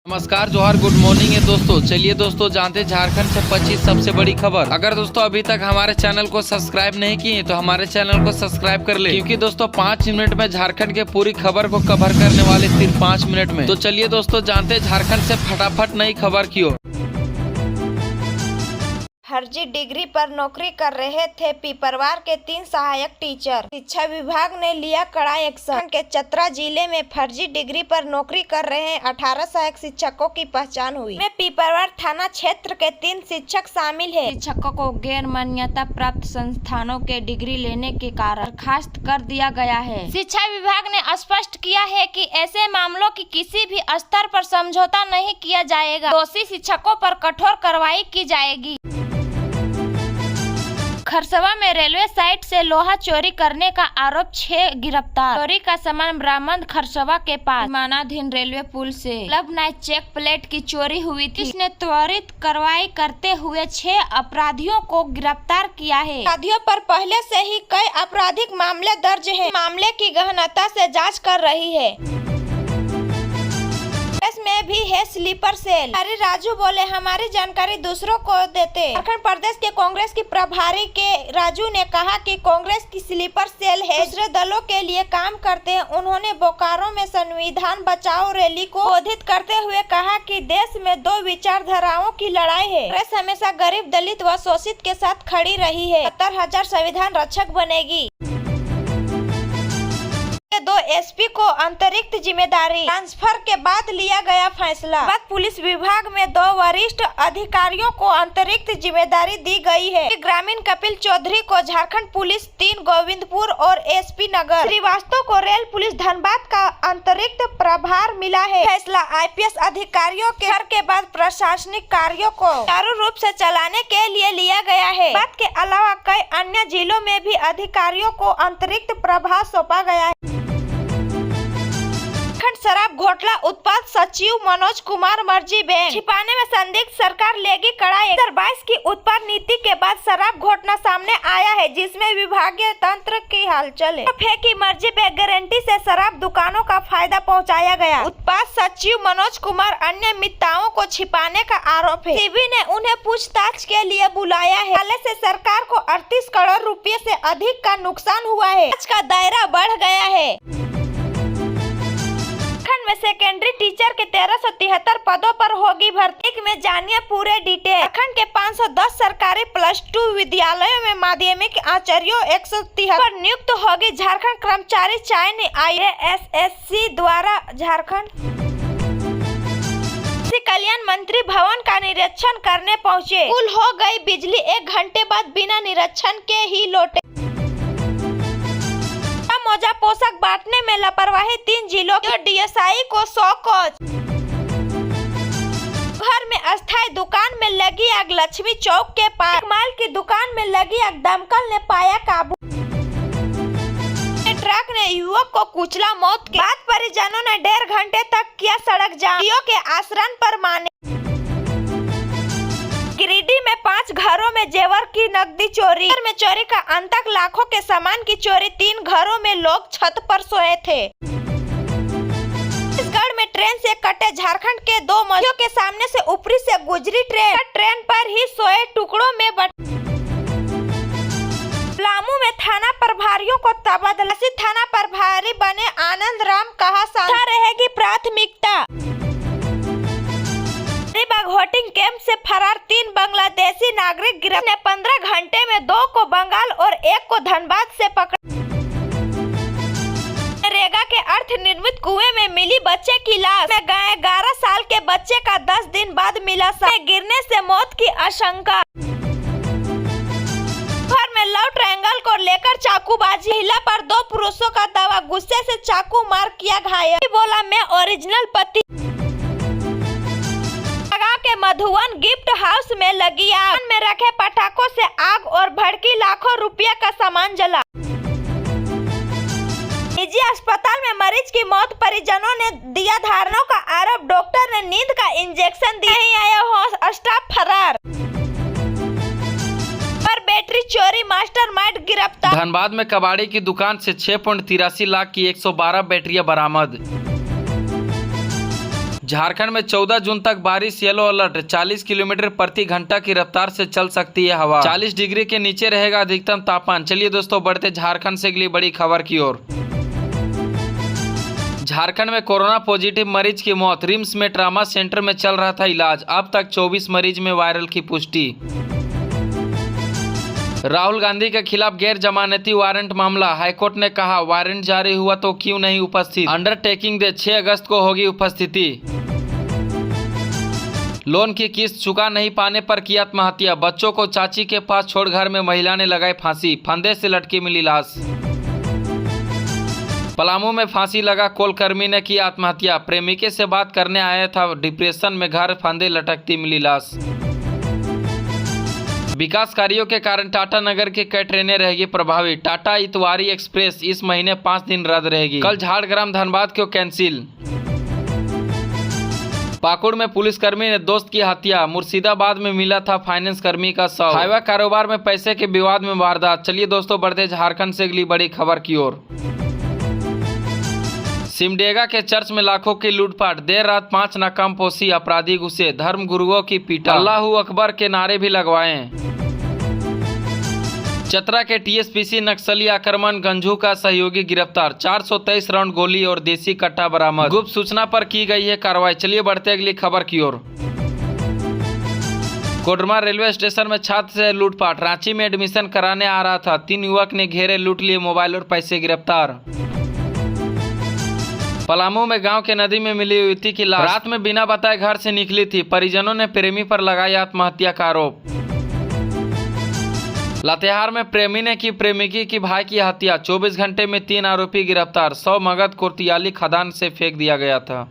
नमस्कार, जोहार, good morning है दोस्तों। चलिए दोस्तों जानते झारखंड से 25 सबसे बड़ी खबर। अगर दोस्तों अभी तक हमारे चैनल को सब्सक्राइब नहीं किए तो हमारे चैनल को सब्सक्राइब कर ले, क्योंकि दोस्तों 5 मिनट में झारखंड के पूरी खबर को कवर करने वाले सिर्फ 5 मिनट में। तो चलिए दोस्तों जानते झारखंड से फटाफट नई खबर की ओर। फर्जी डिग्री पर नौकरी कर रहे थे पिपरवार के 3 सहायक टीचर। शिक्षा विभाग ने लिया कड़ा एक्शन। के चतरा जिले में फर्जी डिग्री पर नौकरी कर रहे 18 सहायक शिक्षकों की पहचान हुई। में पिपरवार थाना क्षेत्र के 3 शिक्षक शामिल हैं। शिक्षकों को गैर मान्यता प्राप्त संस्थानों के डिग्री लेने के कारण बर्खास्त कर दिया गया है। शिक्षा विभाग ने स्पष्ट किया है कि ऐसे मामलों की किसी भी स्तर पर समझौता नहीं किया जाएगा। दोषी शिक्षकों पर कठोर कार्रवाई की जाएगी। खरसवा में रेलवे साइट से लोहा चोरी करने का आरोप 6 गिरफ्तार। चोरी का सामान बरामद खरसवा के पास निर्माणाधीन रेलवे पुल से नाइट चेक प्लेट की चोरी हुई थी। इसने त्वरित कार्रवाई करते हुए 6 अपराधियों को गिरफ्तार किया है। अपराधियों पर पहले से ही कई आपराधिक मामले दर्ज हैं। मामले की गहनता से जाँच कर रही है। में भी है स्लीपर सेल। अरे राजू बोले हमारी जानकारी दूसरों को देते। झारखंड प्रदेश के कांग्रेस की प्रभारी के राजू ने कहा कि कांग्रेस की स्लीपर सेल है, दूसरे दलों के लिए काम करते हैं। उन्होंने बोकारो में संविधान बचाओ रैली को संबोधित करते हुए कहा कि देश में 2 विचारधाराओं की लड़ाई है। कांग्रेस हमेशा गरीब, दलित व शोषित के साथ खड़ी रही है। 70,000 संविधान रक्षक बनेगी। 2 एसपी को अतिरिक्त जिम्मेदारी। ट्रांसफर के बाद लिया गया फैसला। पुलिस विभाग में 2 वरिष्ठ अधिकारियों को अतिरिक्त जिम्मेदारी दी गई है। ग्रामीण कपिल चौधरी को झारखंड पुलिस 3 गोविंदपुर और एसपी नगर, श्रीवास्तव को रेल पुलिस धनबाद का अतिरिक्त प्रभार मिला है। फैसला आईपीएस अधिकारियों के घर के बाद प्रशासनिक कार्यों को सुचारू रूप से चलाने के लिए लिया गया है। बात के अलावा कई अन्य जिलों में भी अधिकारियों को अतिरिक्त प्रभार सौंपा गया है। शराब घोटाला उत्पाद सचिव मनोज कुमार मर्जी बैंक छिपाने में संदिग्ध, सरकार लेगी कड़ा। 2022 की उत्पाद नीति के बाद शराब घोटाला सामने आया है, जिसमें विभागीय तंत्र की हलचल है कि मर्जी बैंक गारंटी से शराब दुकानों का फायदा पहुंचाया गया। उत्पाद सचिव मनोज कुमार अनियमितताओं को छिपाने का आरोप है। सीबी ने उन्हें पूछताछ के लिए बुलाया है। हाल से सरकार को 38 करोड़ रुपए से अधिक का नुकसान हुआ है। जांच का दायरा बढ़ गया है। में सेकेंडरी टीचर के 1373 पदों पर होगी भर्ती। में जानिए पूरे डिटेल। झारखंड के 510 सरकारी +2 विद्यालयों में माध्यमिक आचार्यों 173 पर नियुक्त होगी। झारखंड कर्मचारी चयन आईएएसएससी द्वारा झारखंड कल्याण मंत्री भवन का निरीक्षण करने पहुँचे। गुल हो गई बिजली, 1 घंटे बाद बिना निरीक्षण के ही लौटे। मोजा पोशाक बांटने में लापरवाही, 3 जिलों के डीएसआई को 100 कोच। घर में अस्थायी दुकान में लगी आग, लक्ष्मी चौक के पास माल की दुकान में लगी आग, दमकल ने पाया काबू। ट्रक ने युवक को कुचला, मौत के बाद परिजनों ने 1.5 घंटे तक किया सड़क जाम। के आश्रम पर माने। गिरिडीह में 5 घरों में जेवर की नकदी चोरी। घर में चोरी का अंतक, लाखों के सामान की चोरी। 3 घरों में लोग छत पर सोए थे। छत्तीसगढ़ में ट्रेन से कटे झारखंड के 2 मजदूरों के सामने से ऊपरी से गुजरी ट्रेन पर ही सोए टुकड़ों में पलामू में थाना प्रभारियों को तबादला। थाना प्रभारी बने आनंद राम, कहा साझा रहेगी प्राथमिकता। वोटिंग कैंप से फरार 3 बांग्लादेशी नागरिक गिरफ्तार ने 15 घंटे में 2 को बंगाल और 1 को धनबाद से पकड़ा। नरेगा के अर्थ निर्मित कुएं में मिली बच्चे की लाश। 11 साल के बच्चे का 10 दिन बाद मिला शव। गिरने से मौत की आशंका। घर में लव ट्रायंगल को लेकर चाकूबाजी, महिला पर 2 पुरुषों का दावा, गुस्से से चाकू मार किया घायल। बोला मैं ओरिजिनल पति। के मधुवन गिफ्ट हाउस में लगी आग में रखे पटाखों से आग और भड़की, लाखों रुपया का सामान जला। निजी अस्पताल में मरीज की मौत, परिजनों ने दिया धारणों का आरोप। डॉक्टर ने नींद का इंजेक्शन दिया, नहीं आया हो स्टाफ फरार। पर बैटरी चोरी मास्टरमाइंड गिरफ्तार। धनबाद में कबाड़ी की दुकान से 6.83 लाख की 112 बैटरियां बरामद। झारखंड में 14 जून तक बारिश, येलो अलर्ट। 40 किलोमीटर प्रति घंटा की रफ्तार से चल सकती है हवा। 40 डिग्री के नीचे रहेगा अधिकतम तापमान। चलिए दोस्तों बढ़ते झारखंड से अगली बड़ी खबर की ओर। झारखंड में कोरोना पॉजिटिव मरीज की मौत। रिम्स में ट्रामा सेंटर में चल रहा था इलाज। अब तक 24 मरीज में वायरल की पुष्टि। राहुल गांधी के खिलाफ गैर जमानती वारंट मामला। हाईकोर्ट ने कहा वारंट जारी हुआ तो क्यों नहीं उपस्थित। अंडरटेकिंग दे 6 अगस्त को होगी उपस्थिति। लोन की किस्त चुका नहीं पाने पर की आत्महत्या। बच्चों को चाची के पास छोड़ घर में महिला ने लगाई फांसी। फंदे से लटकी मिली लाश। पलामू में फांसी लगा कोलकर्मी ने की आत्महत्या। प्रेमिके से बात करने आया था, डिप्रेशन में घर फंदे लटकती मिली लाश। विकास कार्यों के कारण टाटा नगर की कई ट्रेनें रहेगी प्रभावित। टाटा इतवारी एक्सप्रेस इस महीने 5 दिन रद्द रहेगी। कल झाड़ग्राम धनबाद क्यों कैंसिल। पाकुड़ में पुलिसकर्मी ने दोस्त की हत्या। मुर्शिदाबाद में मिला था फाइनेंस कर्मी का शव। हाईवा कारोबार में पैसे के विवाद में वारदात। चलिए दोस्तों बढ़ते झारखंड से अगली बड़ी खबर की ओर। सिमडेगा के चर्च में लाखों की लूटपाट। देर रात 5 नाकामपोशी अपराधी घुसे। धर्म गुरुओं की पीटा। अल्लाहू अकबर के नारे भी लगवाए। चतरा के टीएसपीसी नक्सली आक्रमण। गंजू का सहयोगी गिरफ्तार। 423 राउंड गोली और देसी कट्टा बरामद। गुप्त सूचना पर की गई है कार्रवाई। चलिए बढ़ते अगली खबर की ओर। कोडरमा रेलवे स्टेशन में छात्र से लूटपाट। रांची में एडमिशन कराने आ रहा था, 3 युवक ने घेरे, लूट लिए मोबाइल और पैसे। गिरफ्तार। पलामू में गांव के नदी में मिली युवती की लाश। रात में बिना बताए घर से निकली थी। परिजनों ने प्रेमी पर लगाया आत्महत्या का आरोप। लातेहार में प्रेमी ने की प्रेमिकी की भाई की हत्या। 24 घंटे में 3 आरोपी गिरफ्तार। 100 मगध कोतवाली खदान से फेंक दिया गया था।